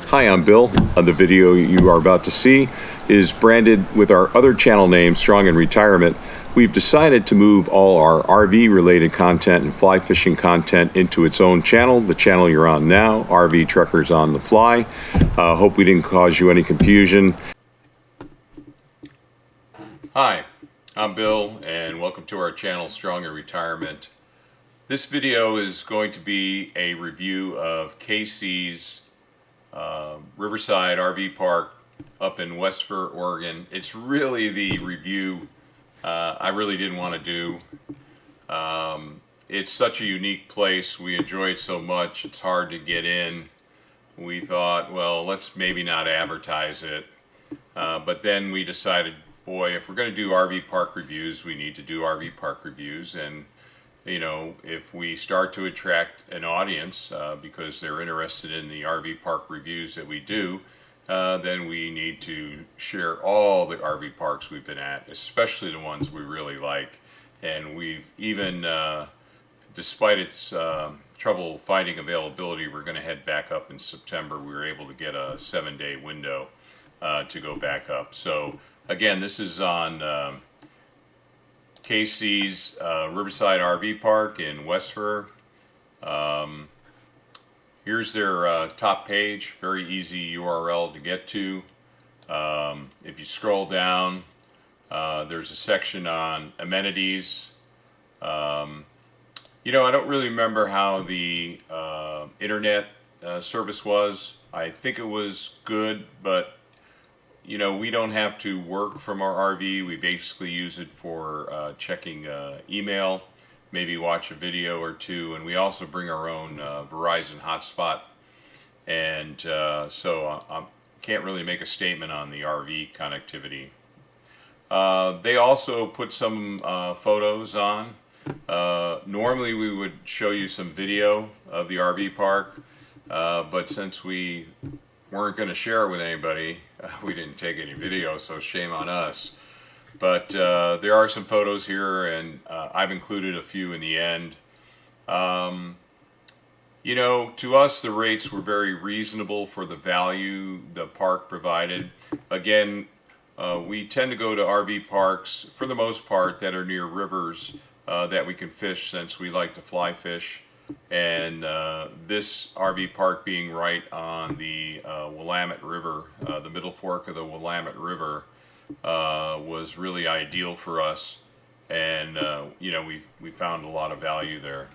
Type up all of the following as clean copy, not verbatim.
Hi, I'm Bill. The video you are about to see is branded with our other channel name, Strong in Retirement. We've decided to move all our RV related content and fly fishing content into its own channel, the channel you're on now, RV Truckers on the Fly. Hope we didn't cause you any confusion. Hi, I'm Bill and welcome to our channel, Strong in Retirement. This video is going to be a review of Casey's Riverside RV Park up in Westford, Oregon. It's really the review I really didn't want to do. It's such a unique place. We enjoy it so much. It's hard to get in. We thought, well, let's maybe not advertise it. But then we decided, boy, if we're going to do RV park reviews, we need to do RV park reviews. And you know, if we start to attract an audience because they're interested in the RV park reviews that we do, then we need to share all the RV parks we've been at, especially the ones we really like. And we've even, despite its trouble finding availability, we're going to head back up in September. We were able to get a 7-day window to go back up. So again, this is on Casey's Riverside RV Park in Westford. Here's their top page, very easy URL to get to. If you scroll down, there's a section on amenities. You know, I don't really remember how the internet service was. I think it was good, but you know, we don't have to work from our RV. We basically use it for checking email, maybe watch a video or two, and we also bring our own Verizon hotspot. And so I can't really make a statement on the RV connectivity. They also put some photos on. Normally we would show you some video of the RV park, but since we weren't going to share it with anybody, we didn't take any video, so shame on us. But there are some photos here, and I've included a few in the end. You know, to us the rates were very reasonable for the value the park provided. Again, we tend to go to RV parks for the most part that are near rivers that we can fish, since we like to fly fish. And this RV park being right on the Willamette River, the middle fork of the Willamette River, was really ideal for us. And you know, we found a lot of value there.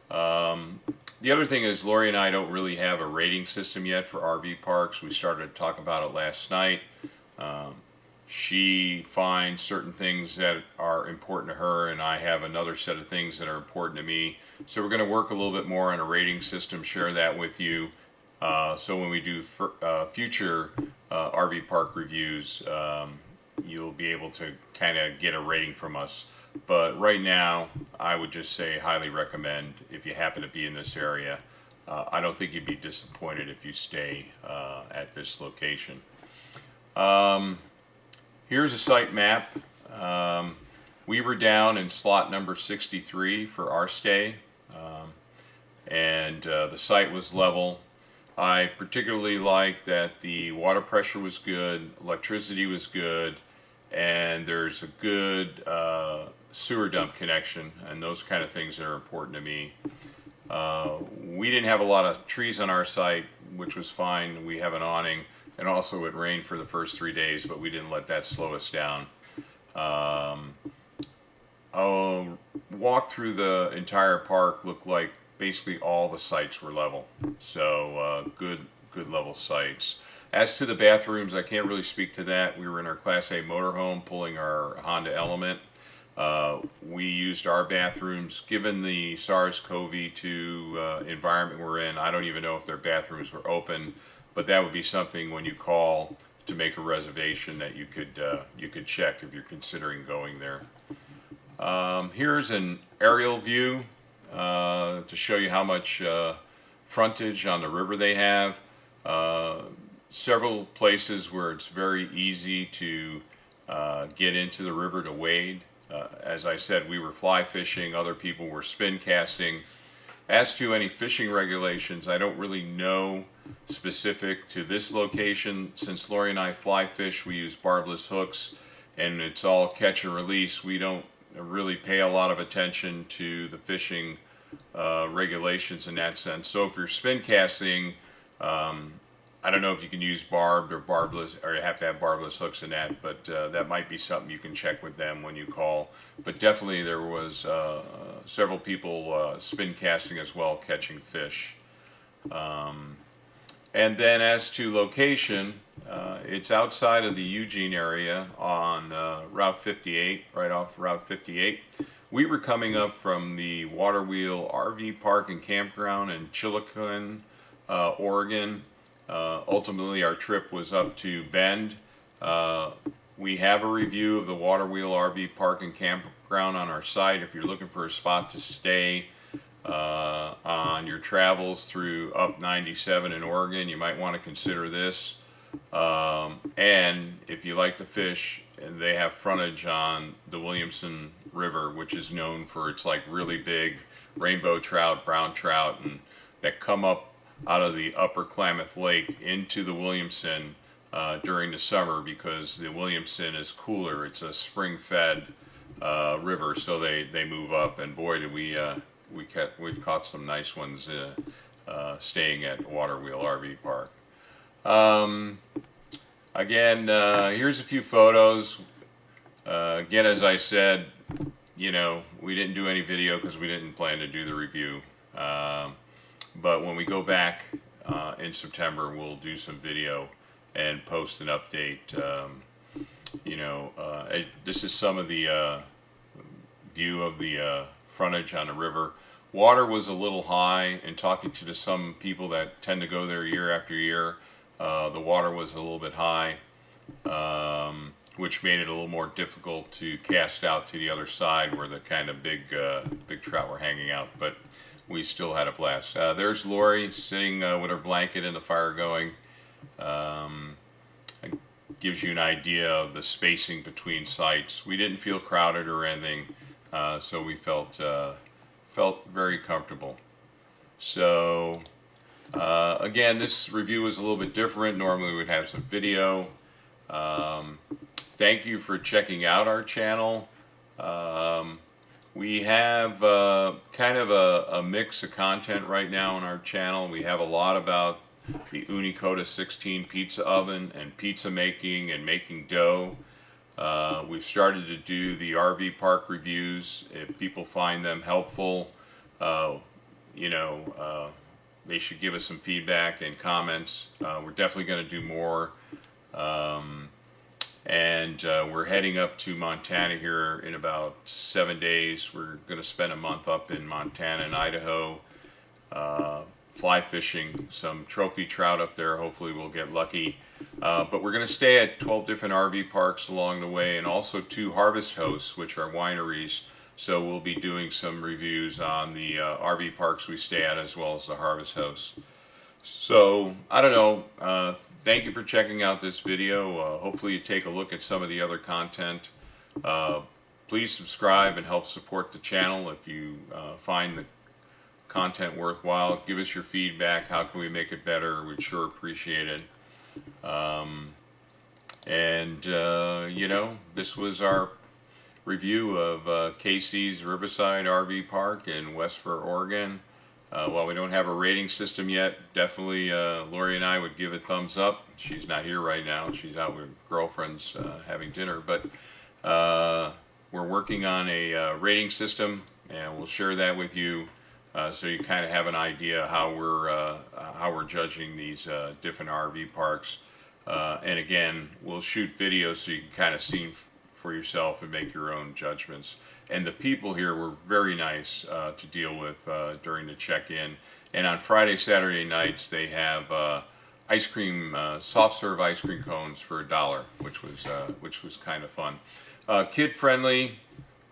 The other thing is, Lori and I don't really have a rating system yet for RV parks. We started to talk about it last night. She finds certain things that are important to her, and I have another set of things that are important to me. So we're going to work a little bit more on a rating system, share that with you. So when we do future RV park reviews, you'll be able to kind of get a rating from us. But right now, I would just say highly recommend if you happen to be in this area. I don't think you'd be disappointed if you stay at this location. Here's a site map. We were down in slot number 63 for our stay, and the site was level. I particularly liked that the water pressure was good, electricity was good, and there's a good sewer dump connection, and those kind of things that are important to me. We didn't have a lot of trees on our site, which was fine. We have an awning. And also it rained for the first 3 days, but we didn't let that slow us down. I'll walk through the entire park. Looked like basically all the sites were level. So good level sites. As to the bathrooms, I can't really speak to that. We were in our Class A motorhome pulling our Honda Element. We used our bathrooms. Given the SARS-CoV-2 environment we're in, I don't even know if their bathrooms were open. But that would be something when you call to make a reservation that you could check if you're considering going there. Here's an aerial view to show you how much frontage on the river they have. Several places where it's very easy to get into the river to wade. As I said, we were fly fishing, other people were spin casting. As to any fishing regulations, I don't really know specific to this location. Since Lori and I fly fish, we use barbless hooks, and it's all catch and release. We don't really pay a lot of attention to the fishing regulations in that sense. So if you're spin casting, I don't know if you can use barbed or barbless, or you have to have barbless hooks in that, but that might be something you can check with them when you call. But definitely there was several people spin casting as well, catching fish. And then as to location, it's outside of the Eugene area on Route 58, right off Route 58. We were coming up from the Water Wheel RV Park and Campground in Chillicoin, Oregon. Ultimately, our trip was up to Bend. We have a review of the Water Wheel RV Park and Campground on our site. If you're looking for a spot to stay on your travels through up 97 in Oregon, you might want to consider this. And if you like to fish, and they have frontage on the Williamson River, which is known for its like really big rainbow trout, brown trout, and that come up out of the upper Klamath Lake into the Williamson during the summer, because the Williamson is cooler. It's a spring-fed river, so they move up. And boy, did we've caught some nice ones staying at Water Wheel RV Park. Again, here's a few photos. Again, as I said, we didn't do any video because we didn't plan to do the review. But when we go back in September, we'll do some video and post an update. This is some of the view of the frontage on the river. Water was a little high, and talking to some people that tend to go there year after year, the water was a little bit high, which made it a little more difficult to cast out to the other side where the kind of big trout were hanging out. But we still had a blast. There's Lori sitting with her blanket and the fire going. It gives you an idea of the spacing between sites. We didn't feel crowded or anything, so we felt very comfortable. So again, this review is a little bit different. Normally we'd have some video. Thank you for checking out our channel. We have kind of a mix of content right now on our channel. We have a lot about the Unicota 16 pizza oven and pizza making and making dough. We've started to do the RV park reviews. If people find them helpful, they should give us some feedback and comments. We're definitely going to do more. And we're heading up to Montana here in about 7 days. We're going to spend a month up in Montana and Idaho, fly fishing some trophy trout up there. Hopefully we'll get lucky. But we're going to stay at 12 different RV parks along the way, and also 2 harvest hosts, which are wineries. So we'll be doing some reviews on the RV parks we stay at, as well as the harvest hosts. So, I don't know. Thank you for checking out this video. Hopefully you take a look at some of the other content. Please subscribe and help support the channel if you find the content worthwhile. Give us your feedback. How can we make it better? We'd sure appreciate it. This was our review of Casey's Riverside RV Park in Westford, Oregon. While we don't have a rating system yet, definitely Lori and I would give a thumbs up. She's not here right now. She's out with girlfriends having dinner. But we're working on a rating system, and we'll share that with you so you kind of have an idea how we're judging these different RV parks. And again, we'll shoot videos so you can kind of see for yourself and make your own judgments. And the people here were very nice to deal with during the check-in. And on Friday, Saturday nights, they have ice cream, soft serve ice cream cones for $1, which was kind of fun. Kid friendly,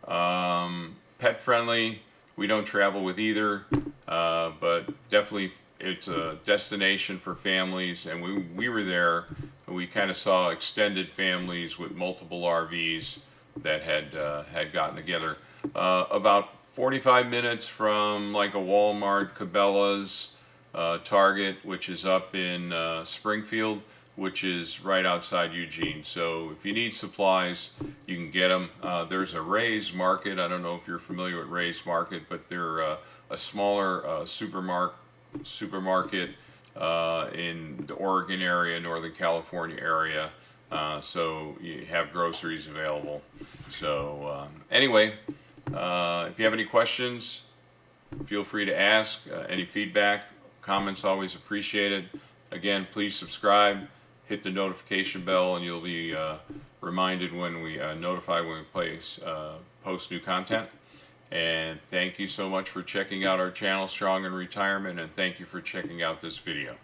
pet friendly. We don't travel with either, but definitely it's a destination for families. And we were there. We kind of saw extended families with multiple RVs that had gotten together. About 45 minutes from like a Walmart, Cabela's, Target, which is up in Springfield, which is right outside Eugene. So if you need supplies, you can get them. There's a Ray's Market. I don't know if you're familiar with Ray's Market, but they're a smaller supermarket in the Oregon area, Northern California area. So you have groceries available. So anyway, if you have any questions, feel free to ask. Any feedback, comments, always appreciated. Again, please subscribe, hit the notification bell, and you'll be reminded when we notify when we post new content. And thank you so much for checking out our channel, Strong in Retirement, and thank you for checking out this video.